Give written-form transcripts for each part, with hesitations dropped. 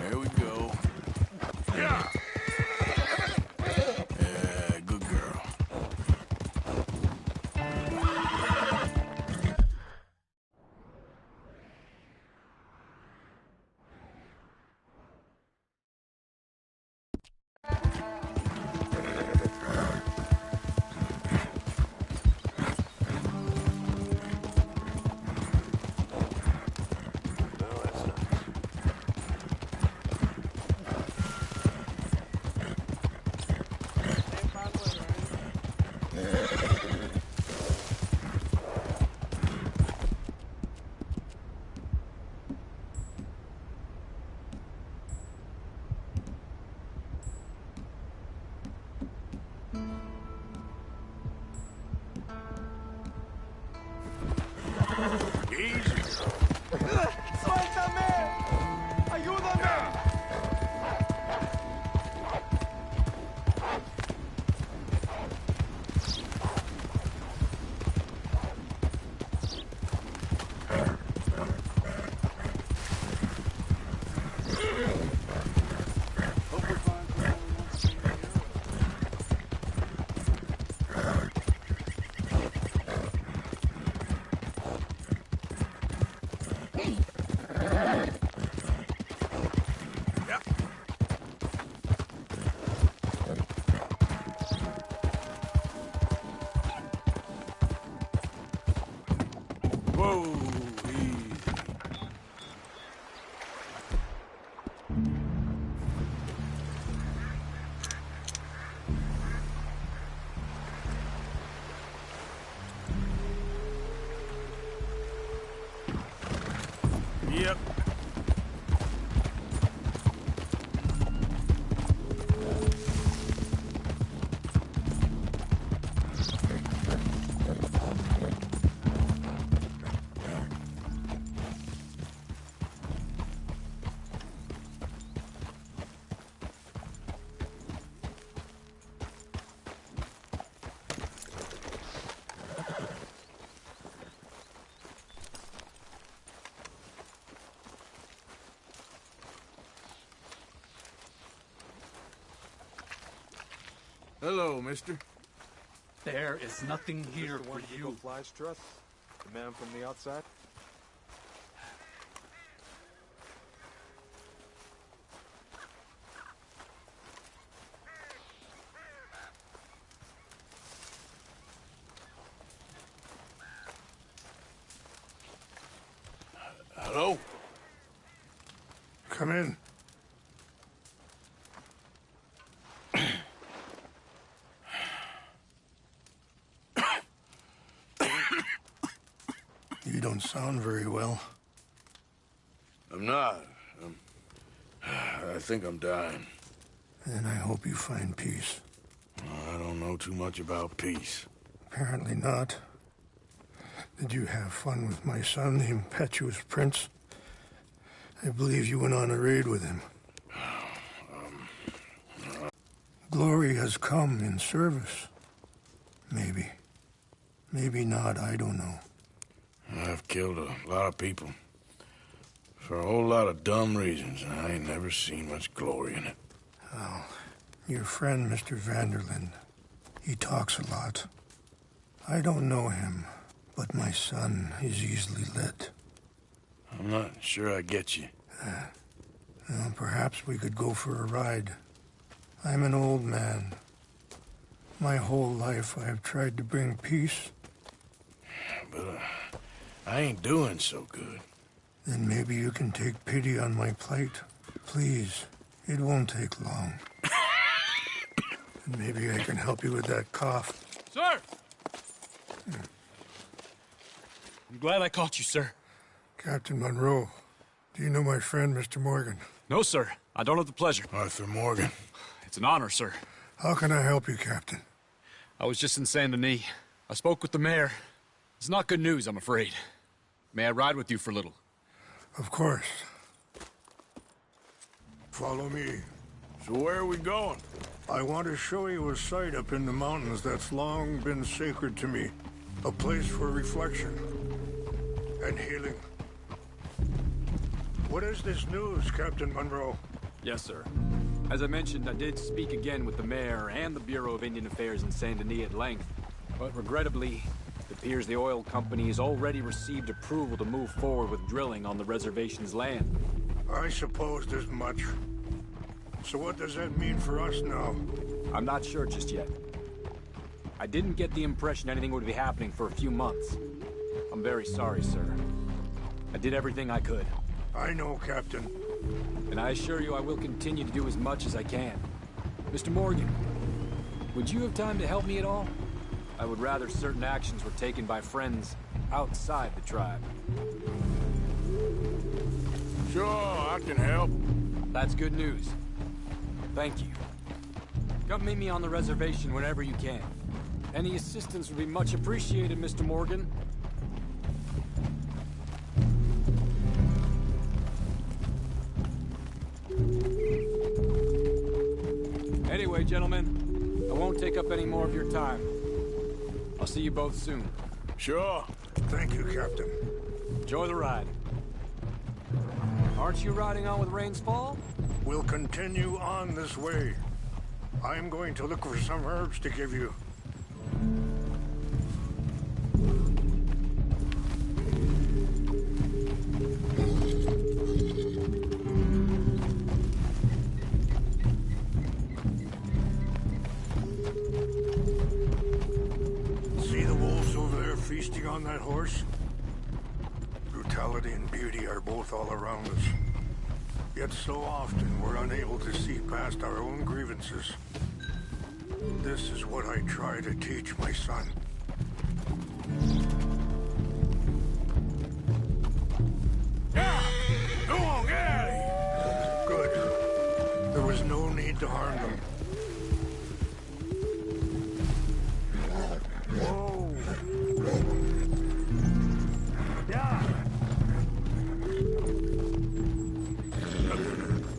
There we go. Yeah. Yeah, good girl. ¡Suéltame! ¡Ayúdame! Whoa, easy. Yep. Hello, mister. There is nothing here Mr. for One you. Eagle Flash Trust? The man from the outside? Hello? Come in. You don't sound very well. I'm not. I think I'm dying. And I hope you find peace. I don't know too much about peace. Apparently not. Did you have fun with my son, the impetuous prince? I believe you went on a raid with him. Glory has come in service. Maybe. Maybe not, I don't know. I've killed a lot of people. For a whole lot of dumb reasons, and I ain't never seen much glory in it. Oh, your friend, Mr. Vanderlyn, he talks a lot. I don't know him, but my son is easily led. I'm not sure I get you. Well, perhaps we could go for a ride. I'm an old man. My whole life I have tried to bring peace. But I ain't doing so good. Then maybe you can take pity on my plight. Please, it won't take long. And maybe I can help you with that cough. Sir! I'm glad I caught you, sir. Captain Monroe, do you know my friend, Mr. Morgan? No, sir. I don't have the pleasure. Arthur Morgan. It's an honor, sir. How can I help you, Captain? I was just in Saint Denis. I spoke with the mayor. It's not good news, I'm afraid. May I ride with you for a little? Of course. Follow me. So where are we going? I want to show you a site up in the mountains that's long been sacred to me. A place for reflection and healing. What is this news, Captain Monroe? Yes, sir. As I mentioned, I did speak again with the mayor and the Bureau of Indian Affairs in Saint Denis at length, but regrettably, it appears the oil company has already received approval to move forward with drilling on the reservation's land. I supposed as much. So what does that mean for us now? I'm not sure just yet. I didn't get the impression anything would be happening for a few months. I'm very sorry, sir. I did everything I could. I know, Captain. And I assure you I will continue to do as much as I can. Mr. Morgan, would you have time to help me at all? I would rather certain actions were taken by friends outside the tribe. Sure, I can help. That's good news. Thank you. Come meet me on the reservation whenever you can. Any assistance would be much appreciated, Mr. Morgan. Anyway, gentlemen, I won't take up any more of your time. I'll see you both soon. Sure. Thank you, Captain. Enjoy the ride. Aren't you riding on with Rains Fall? We'll continue on this way. I'm going to look for some herbs to give you. See the wolves over there feasting on that horse? Brutality and beauty are both all around us. Yet so often we're unable to see past our own grievances. This is what I try to teach my son. Yeah! Go on, get out of here! Good. There was no need to harm them. Whoa! Yeah!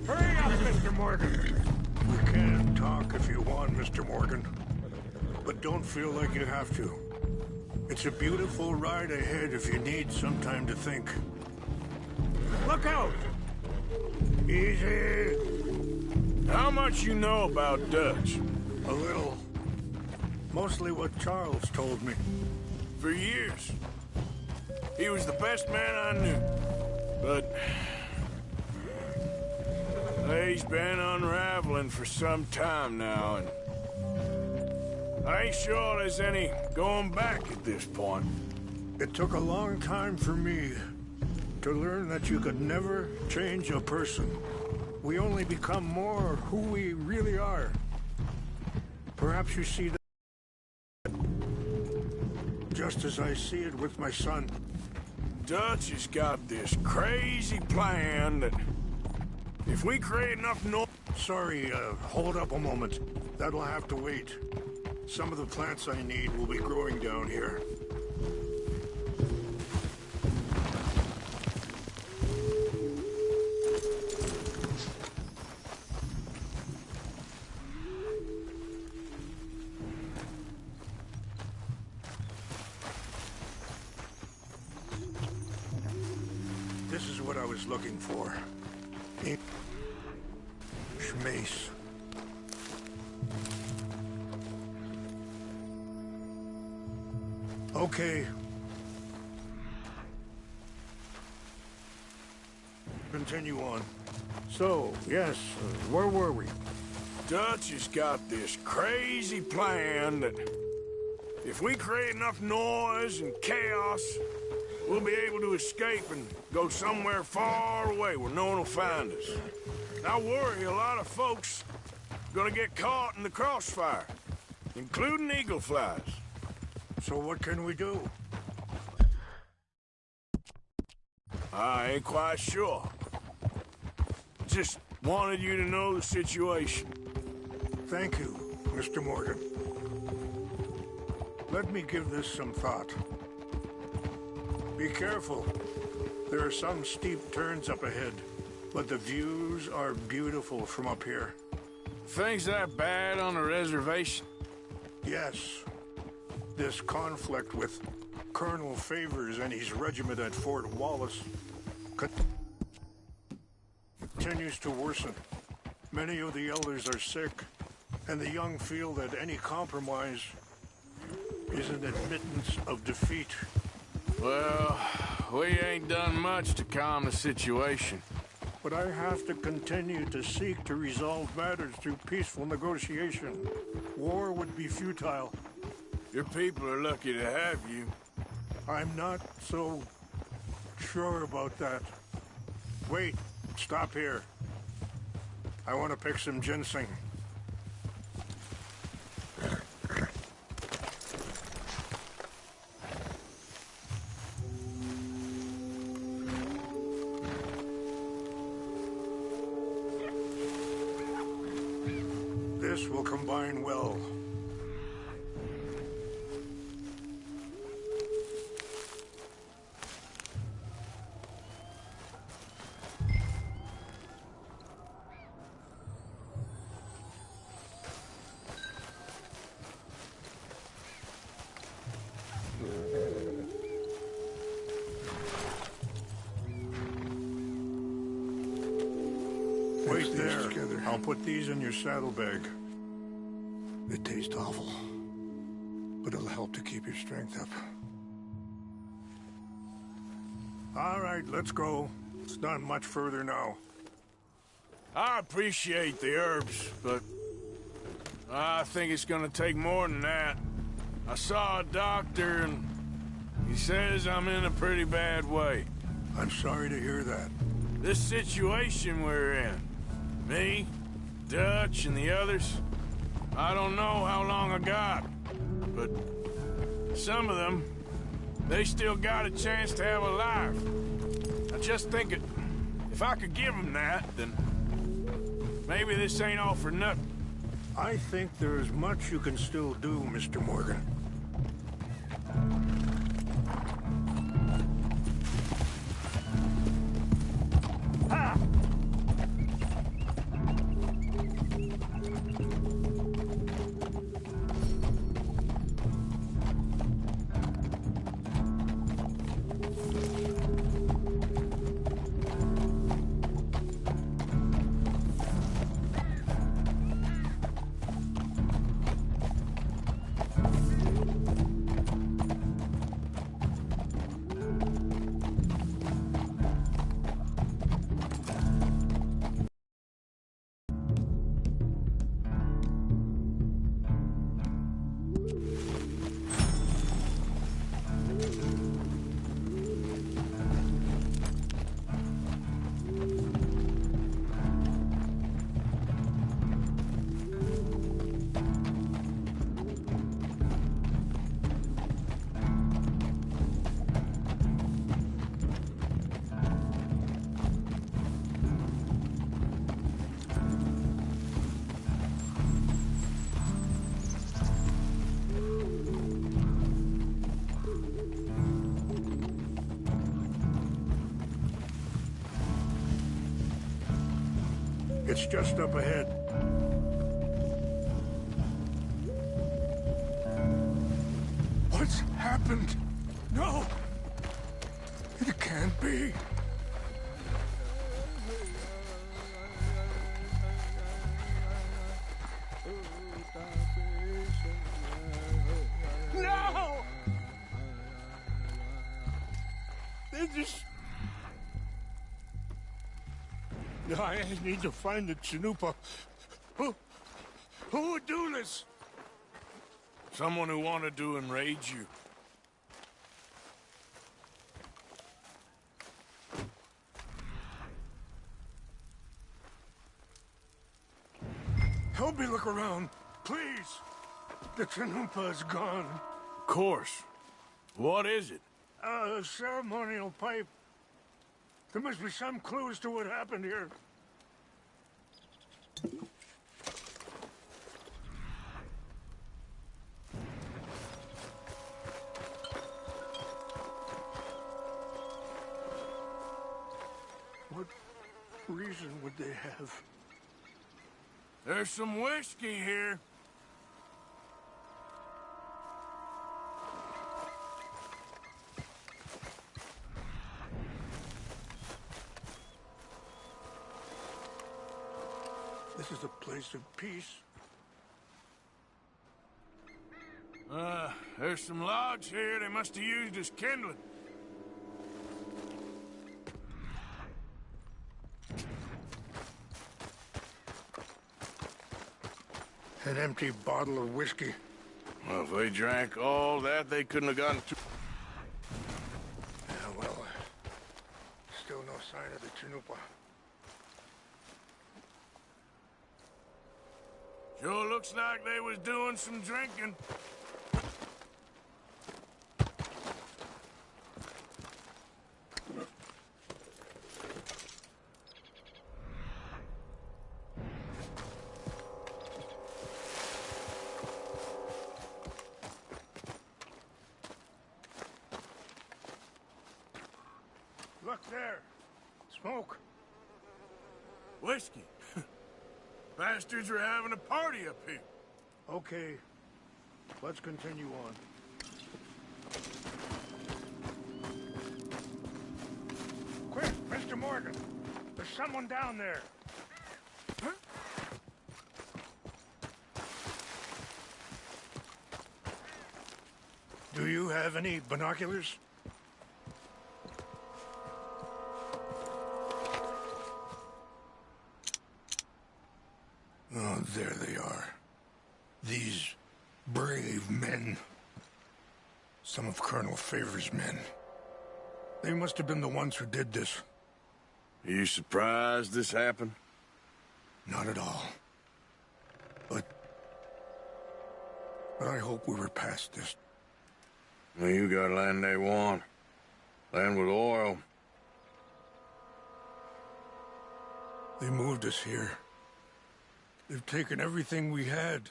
Hurry up, Mr. Morgan! We can talk if you want, Mr. Morgan. But don't feel like you have to. It's a beautiful ride ahead if you need some time to think. Look out! Easy! How much you know about Dutch? A little. Mostly what Charles told me. For years. He was the best man I knew. But he's been unraveling for some time now, and I ain't sure there's any going back at this point. It took a long time for me to learn that you could never change a person. We only become more who we really are. Perhaps you see that just as I see it with my son. Dutch has got this crazy plan that if we create enough noise... Sorry, hold up a moment. That'll have to wait. Some of the plants I need will be growing down here. This is what I was looking for. Mace. Okay. Continue on. So, yes, where were we? Dutch has got this crazy plan that if we create enough noise and chaos, we'll be able to escape and go somewhere far away where no one will find us. I worry a lot of folks are gonna get caught in the crossfire, including eagle flies. So what can we do? I ain't quite sure. Just wanted you to know the situation. Thank you, Mr. Morgan. Let me give this some thought. Be careful. There are some steep turns up ahead, but the views are beautiful from up here. Things that bad on the reservation? Yes. This conflict with Colonel Favors and his regiment at Fort Wallace continues to worsen. Many of the elders are sick, and the young feel that any compromise is an admittance of defeat. Well, we ain't done much to calm the situation. But I have to continue to seek to resolve matters through peaceful negotiation. War would be futile. Your people are lucky to have you. I'm not so sure about that. Wait, stop here. I want to pick some ginseng. This will combine well. Wait there. Together. I'll put these in your saddlebag. They taste awful, but it'll help to keep your strength up. All right, let's go. It's not much further now. I appreciate the herbs, but I think it's gonna take more than that. I saw a doctor, and he says I'm in a pretty bad way. I'm sorry to hear that. This situation we're in, me, Dutch, and the others, I don't know how long I got, but some of them, they still got a chance to have a life. I just think if I could give them that, then maybe this ain't all for nothing. I think there's much you can still do, Mr. Morgan. It's just up ahead. What's happened? No! It can't be. No! They just... I need to find the Chanupa. Who would do this? Someone who wanted to enrage you. Help me look around, please. The Chanupa is gone. Of course. What is it? A ceremonial pipe. There must be some clues to what happened here. What reason would they have? There's some whiskey here. This is a place of peace. There's some logs here they must have used as kindling. An empty bottle of whiskey. Well, if they drank all that, they couldn't have gotten too... Yeah, well, still no sign of the Chanupa. Sure looks like they was doing some drinking. Look there. Smoke. Whiskey. Bastards are having a party up here. Okay. Let's continue on. Quick, Mr. Morgan. There's someone down there. Huh? Do you have any binoculars? Oh, there they are. These brave men. Some of Colonel Favor's men. They must have been the ones who did this. Are you surprised this happened? Not at all. But I hope we were past this. Well, you got land they want. Land with oil. They moved us here. They've taken everything we had.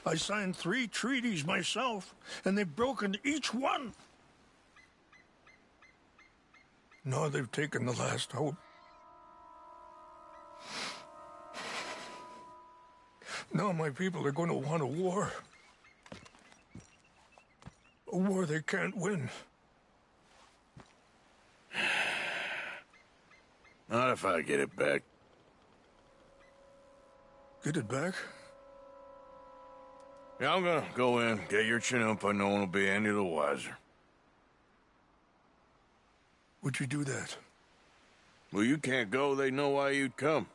I signed 3 treaties myself, and they've broken each one. Now they've taken the last hope. Now my people are going to want a war. A war they can't win. Not if I get it back. Get it back? Yeah, I'm gonna go in, get your Chanupa, no one will be any the wiser. Would you do that? Well, you can't go, they know why you'd come.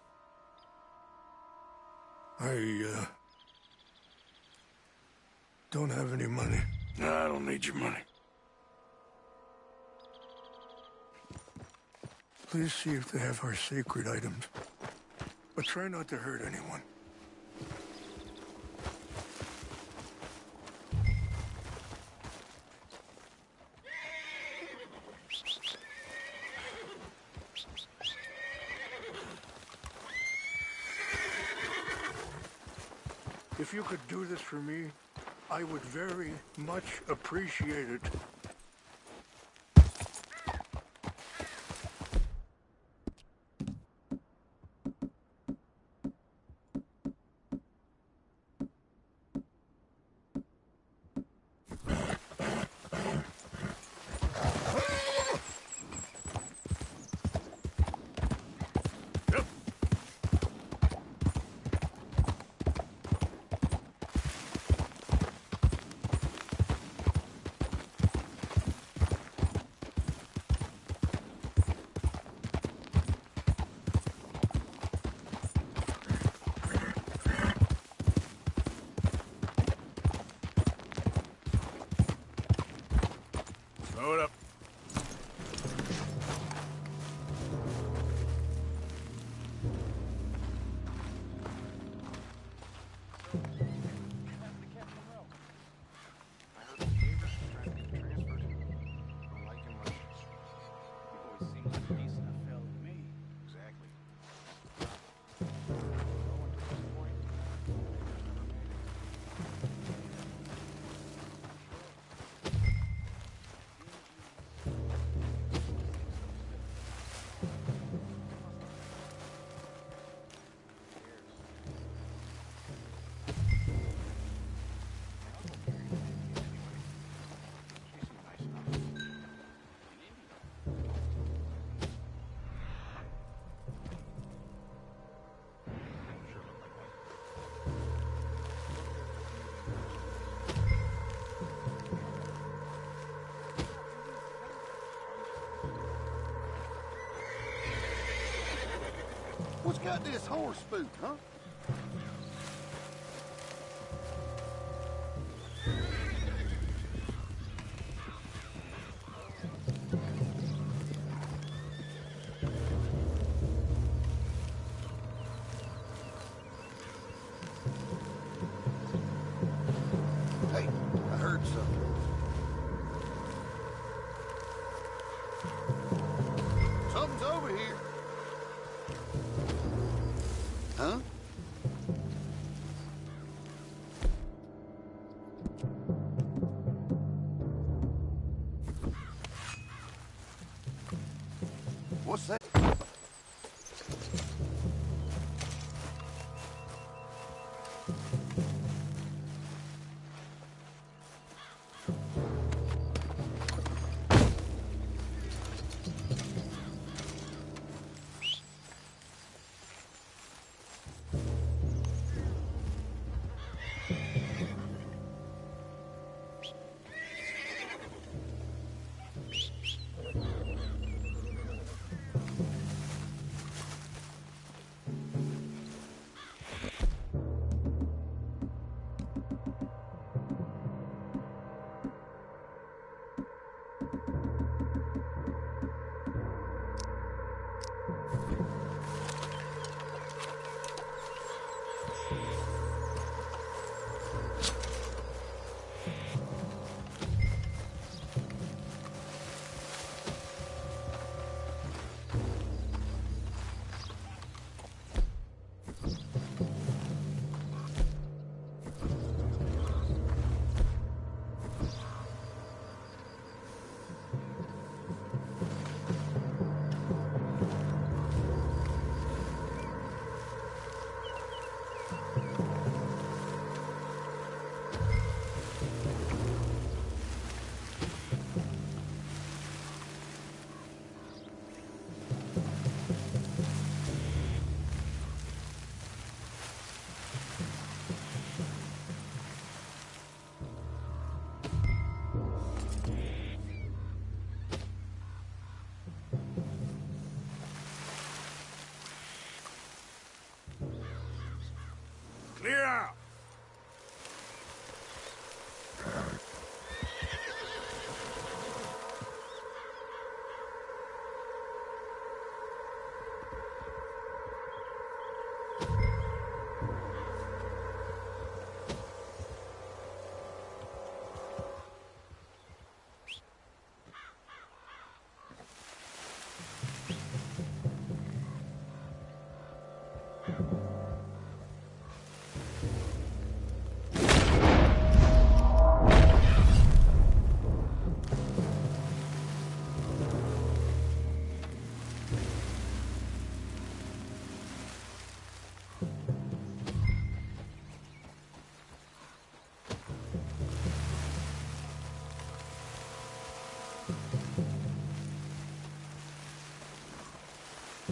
I don't have any money. No, I don't need your money. Please see if they have our sacred items. But try not to hurt anyone. If you could do this for me, I would very much appreciate it. What's got this horse spooked, huh? Hey, I heard something. Something's over here. Huh? What's that? Clear out.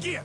Get!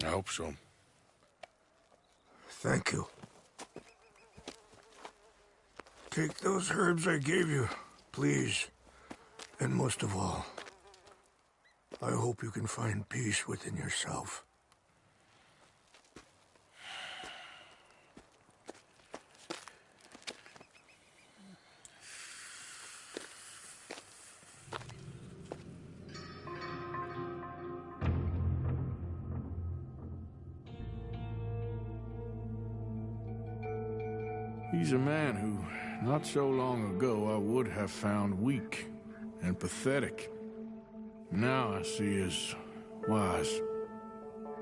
I hope so. Thank you. Take those herbs I gave you, please. And most of all, I hope you can find peace within yourself. He's a man who, not so long ago, I would have found weak and pathetic. Now I see as wise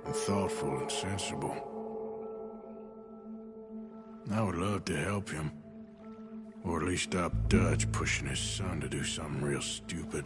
and thoughtful and sensible. I would love to help him, or at least stop Dutch pushing his son to do something real stupid.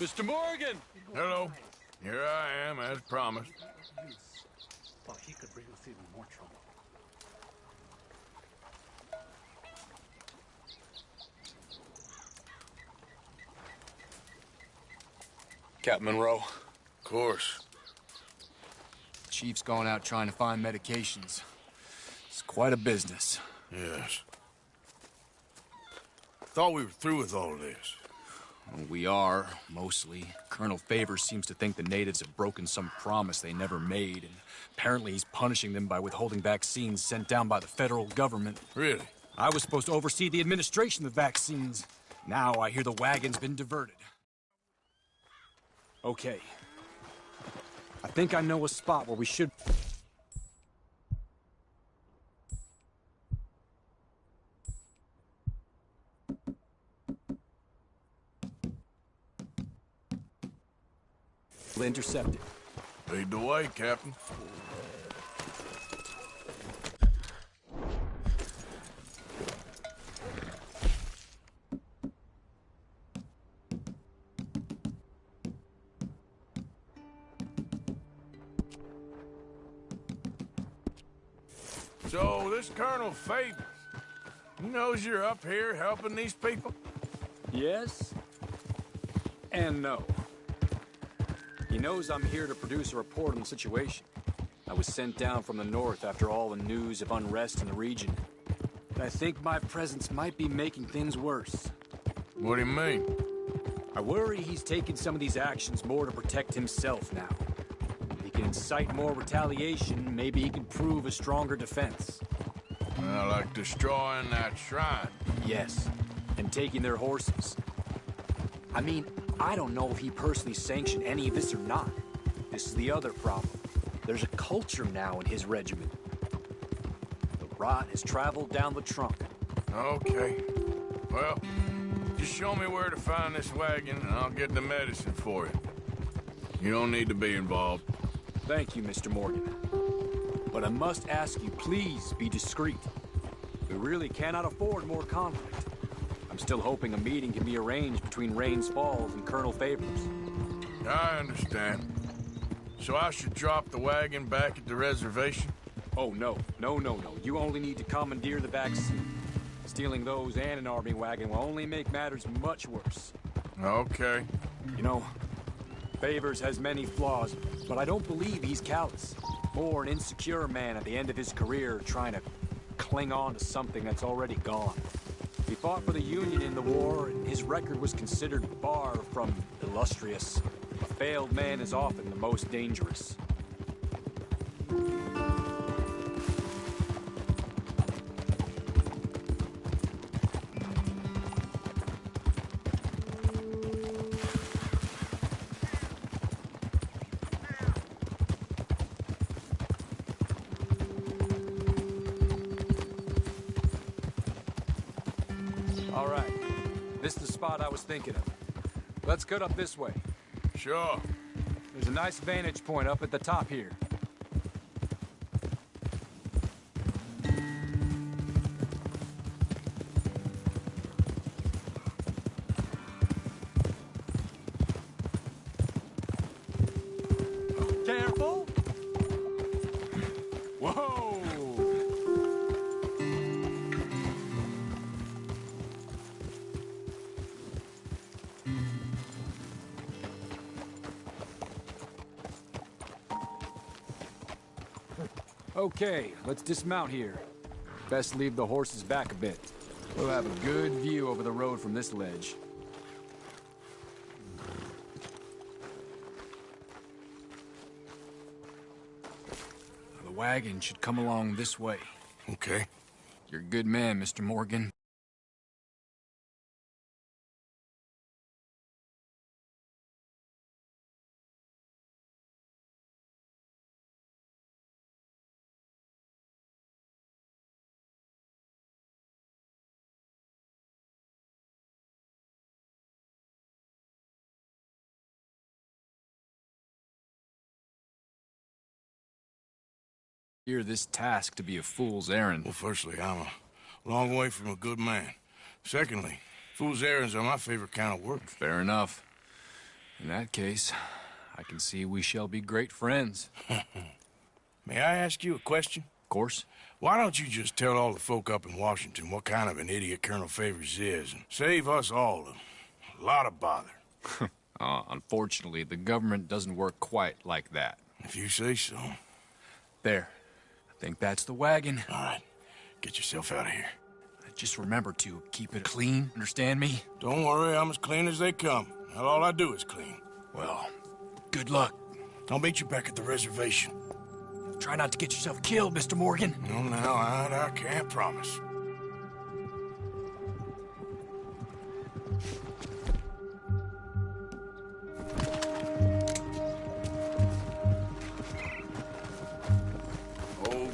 Mr. Morgan! Hello. Here I am, as promised. Well, he could bring us even more trouble. Captain Monroe. Of course. Chief's gone out trying to find medications. It's quite a business. Yes. Thought we were through with all this. We are, mostly. Colonel Favors seems to think the natives have broken some promise they never made, and apparently he's punishing them by withholding vaccines sent down by the federal government. Really? I was supposed to oversee the administration of the vaccines. Now I hear the wagon's been diverted. Okay. I think I know a spot where we should... intercept it. Lead the way, Captain. So, this Colonel Favors, he knows you're up here helping these people? Yes. And no. He knows I'm here to produce a report on the situation. I was sent down from the north after all the news of unrest in the region. But I think my presence might be making things worse. What do you mean? I worry he's taking some of these actions more to protect himself now. If he can incite more retaliation, maybe he can prove a stronger defense. Well, like destroying that shrine. Yes. and taking their horses. I mean, I don't know if he personally sanctioned any of this or not. This is the other problem. There's a culture now in his regiment. The rot has traveled down the trunk. Okay. Well, just show me where to find this wagon, and I'll get the medicine for you. You don't need to be involved. Thank you, Mr. Morgan. But I must ask you, please be discreet. We really cannot afford more conflict. I'm still hoping a meeting can be arranged between Rains Falls and Colonel Favors. I understand. So I should drop the wagon back at the reservation? Oh, no. No. You only need to commandeer the back seat. Stealing those and an army wagon will only make matters much worse. Okay. You know, Favors has many flaws, but I don't believe he's callous. Or an insecure man at the end of his career trying to cling on to something that's already gone. He fought for the Union in the war, and his record was considered far from illustrious. A failed man is often the most dangerous. All right. This is the spot I was thinking of. Let's cut up this way. Sure. There's a nice vantage point up at the top here. Careful! Whoa! Okay, let's dismount here. Best leave the horses back a bit. We'll have a good view over the road from this ledge. The wagon should come along this way. Okay. You're a good man, Mr. Morgan. Hear this task to be a fool's errand. Well, firstly, I'm a long way from a good man. Secondly, fool's errands are my favorite kind of work. Fair enough. In that case, I can see we shall be great friends. May I ask you a question? Of course. Why don't you just tell all the folk up in Washington what kind of an idiot Colonel Favors is and save us all a lot of bother? Unfortunately, the government doesn't work quite like that. If you say so. There. I think that's the wagon. All right. Get yourself out of here. Just remember to keep it clean, understand me? Don't worry, I'm as clean as they come. Not all I do is clean. Well, good luck. I'll meet you back at the reservation. Try not to get yourself killed, Mr. Morgan. No, now, I can't promise.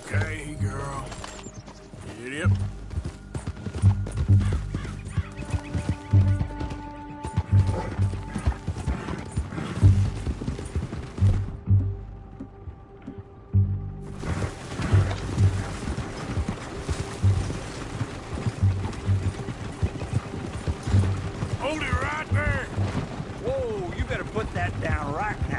Okay, girl. Giddy up. Hold it right there. Whoa, you better put that down right now.